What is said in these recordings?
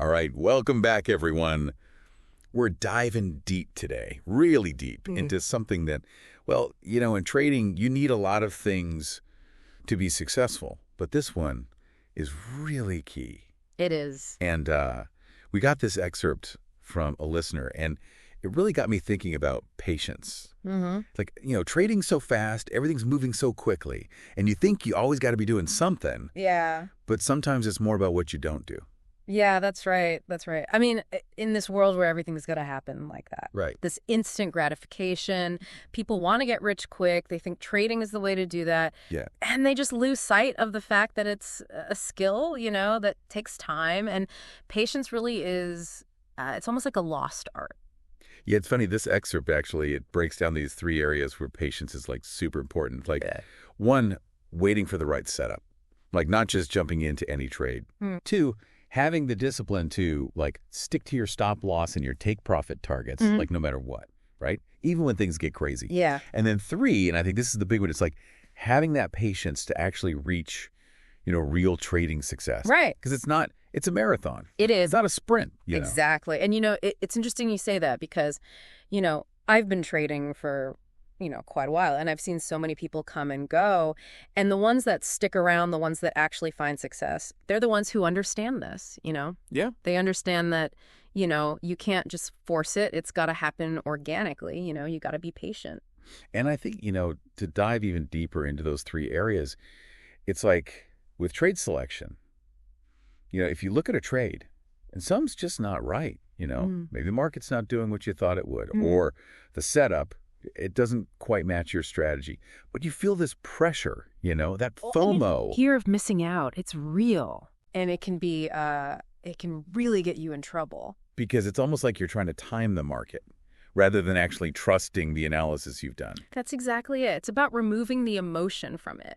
All right, welcome back, everyone. We're diving deep today, really deep, into something that, well, in trading, you need a lot of things to be successful, but this one is really key. It is. And we got this excerpt from a listener, and it really got me thinking about patience. Like, trading's so fast, everything's moving so quickly, and you think you always got to be doing something, Yeah. but sometimes it's more about what you don't do. Yeah, that's right. That's right. I mean, in this world where everything's going to happen like that, Right. this instant gratification, people want to get rich quick. They think trading is the way to do that. Yeah. And they just lose sight of the fact that it's a skill, that takes time. And patience really is, it's almost like a lost art. Yeah, it's funny. This excerpt, actually, it breaks down these 3 areas where patience is, like, super important. Like, one, waiting for the right setup. Like, not just jumping into any trade. 2, having the discipline to, like, stick to your stop loss and your take profit targets, like, no matter what, right? Even when things get crazy. Yeah. And then 3, and I think this is the big one, it's like having that patience to actually reach, real trading success. Right. Because it's a marathon. It is. It's not a sprint, Exactly. And, it's interesting you say that because, I've been trading for quite a while. And I've seen so many people come and go. And the ones that stick around, the ones that actually find success, they're the ones who understand this, Yeah. They understand that, you can't just force it. It's got to happen organically. You got to be patient. And I think, to dive even deeper into those 3 areas, it's like with trade selection, if you look at a trade and some's just not right, maybe the market's not doing what you thought it would, or the setup, it doesn't quite match your strategy, but you feel this pressure, that FOMO. Fear of missing out. It's real. And it can be, it can really get you in trouble. Because it's almost like you're trying to time the market rather than actually trusting the analysis you've done. That's exactly it. It's about removing the emotion from it,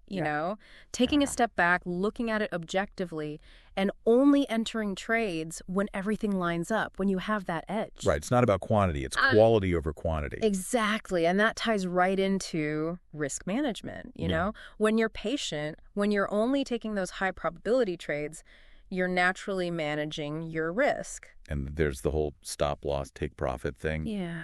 taking a step back, looking at it objectively, and only entering trades when everything lines up, when you have that edge. Right. It's not about quantity. It's quality over quantity. Exactly. And that ties right into risk management, When you're patient, when you're only taking those high probability trades, you're naturally managing your risk. And there's the whole stop loss, take profit thing. Yeah.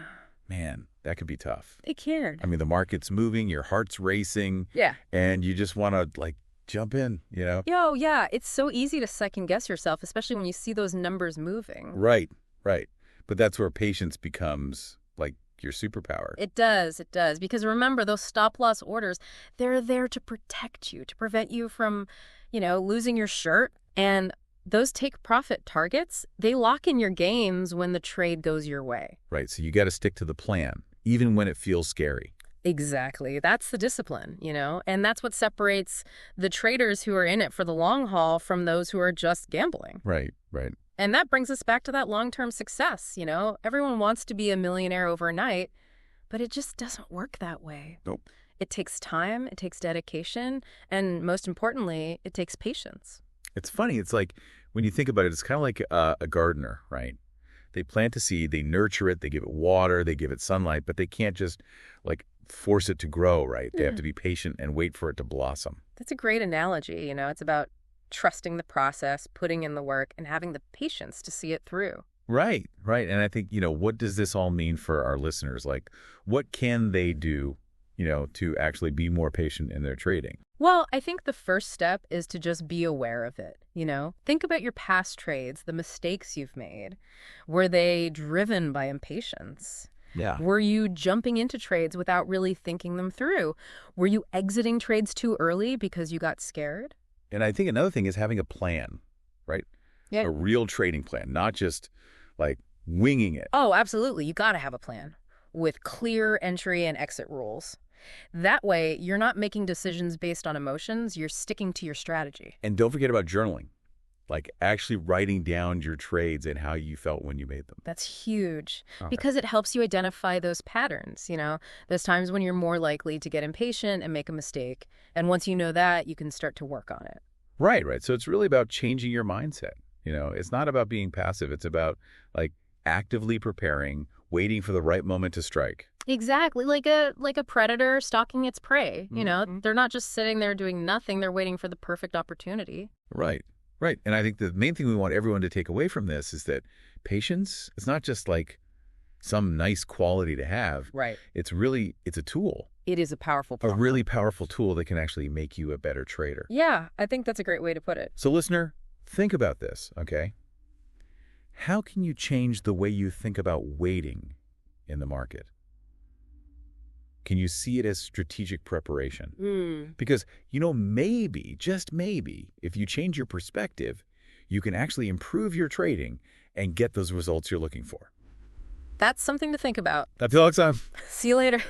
Man, that could be tough. It can. I mean, the market's moving, your heart's racing. Yeah. And you just want to, like, jump in, Yo, yeah. It's so easy to second guess yourself, especially when you see those numbers moving. Right, right. But that's where patience becomes, like, your superpower. It does. Because remember, those stop loss orders, they're there to protect you, to prevent you from, losing your shirt. And those take profit targets, they lock in your gains when the trade goes your way. Right. So you got to stick to the plan, even when it feels scary. Exactly. That's the discipline, and that's what separates the traders who are in it for the long haul from those who are just gambling. Right, right. And that brings us back to that long-term success, Everyone wants to be a millionaire overnight, but it just doesn't work that way. Nope. It takes time, it takes dedication, and most importantly, it takes patience. It's funny. It's like, when you think about it, it's kind of like a gardener, right? They plant a seed, they nurture it, they give it water, they give it sunlight, but they can't just, like, force it to grow, right? They have to be patient and wait for it to blossom. That's a great analogy, It's about trusting the process, putting in the work, and having the patience to see it through. Right, right. And I think, what does this all mean for our listeners? Like, what can they do, to actually be more patient in their trading? Well, I think the first step is to just be aware of it, Think about your past trades, the mistakes you've made. Were they driven by impatience? Yeah. Were you jumping into trades without really thinking them through? Were you exiting trades too early because you got scared? And I think another thing is having a plan, right? Yeah. A real trading plan, not just, like, winging it. Oh, absolutely. You got to have a plan with clear entry and exit rules. That way, you're not making decisions based on emotions. You're sticking to your strategy. And don't forget about journaling, like actually writing down your trades and how you felt when you made them. That's huge Okay. because it helps you identify those patterns. There's times when you're more likely to get impatient and make a mistake. And once you know that, you can start to work on it. Right, right. So it's really about changing your mindset. It's not about being passive. It's about, like, actively preparing, waiting for the right moment to strike. Exactly. Like a predator stalking its prey. They're not just sitting there doing nothing. They're waiting for the perfect opportunity. Right. Right. And I think the main thing we want everyone to take away from this is that patience, it's not just like some nice quality to have. Right. It's a tool. It is a powerful A tool. really powerful tool that can actually make you a better trader. Yeah, I think that's a great way to put it. So listener, think about this, okay? How can you change the way you think about waiting in the market? Can you see it as strategic preparation? Because, maybe, just maybe, if you change your perspective, you can actually improve your trading and get those results you're looking for. That's something to think about. That's all next time. See you later.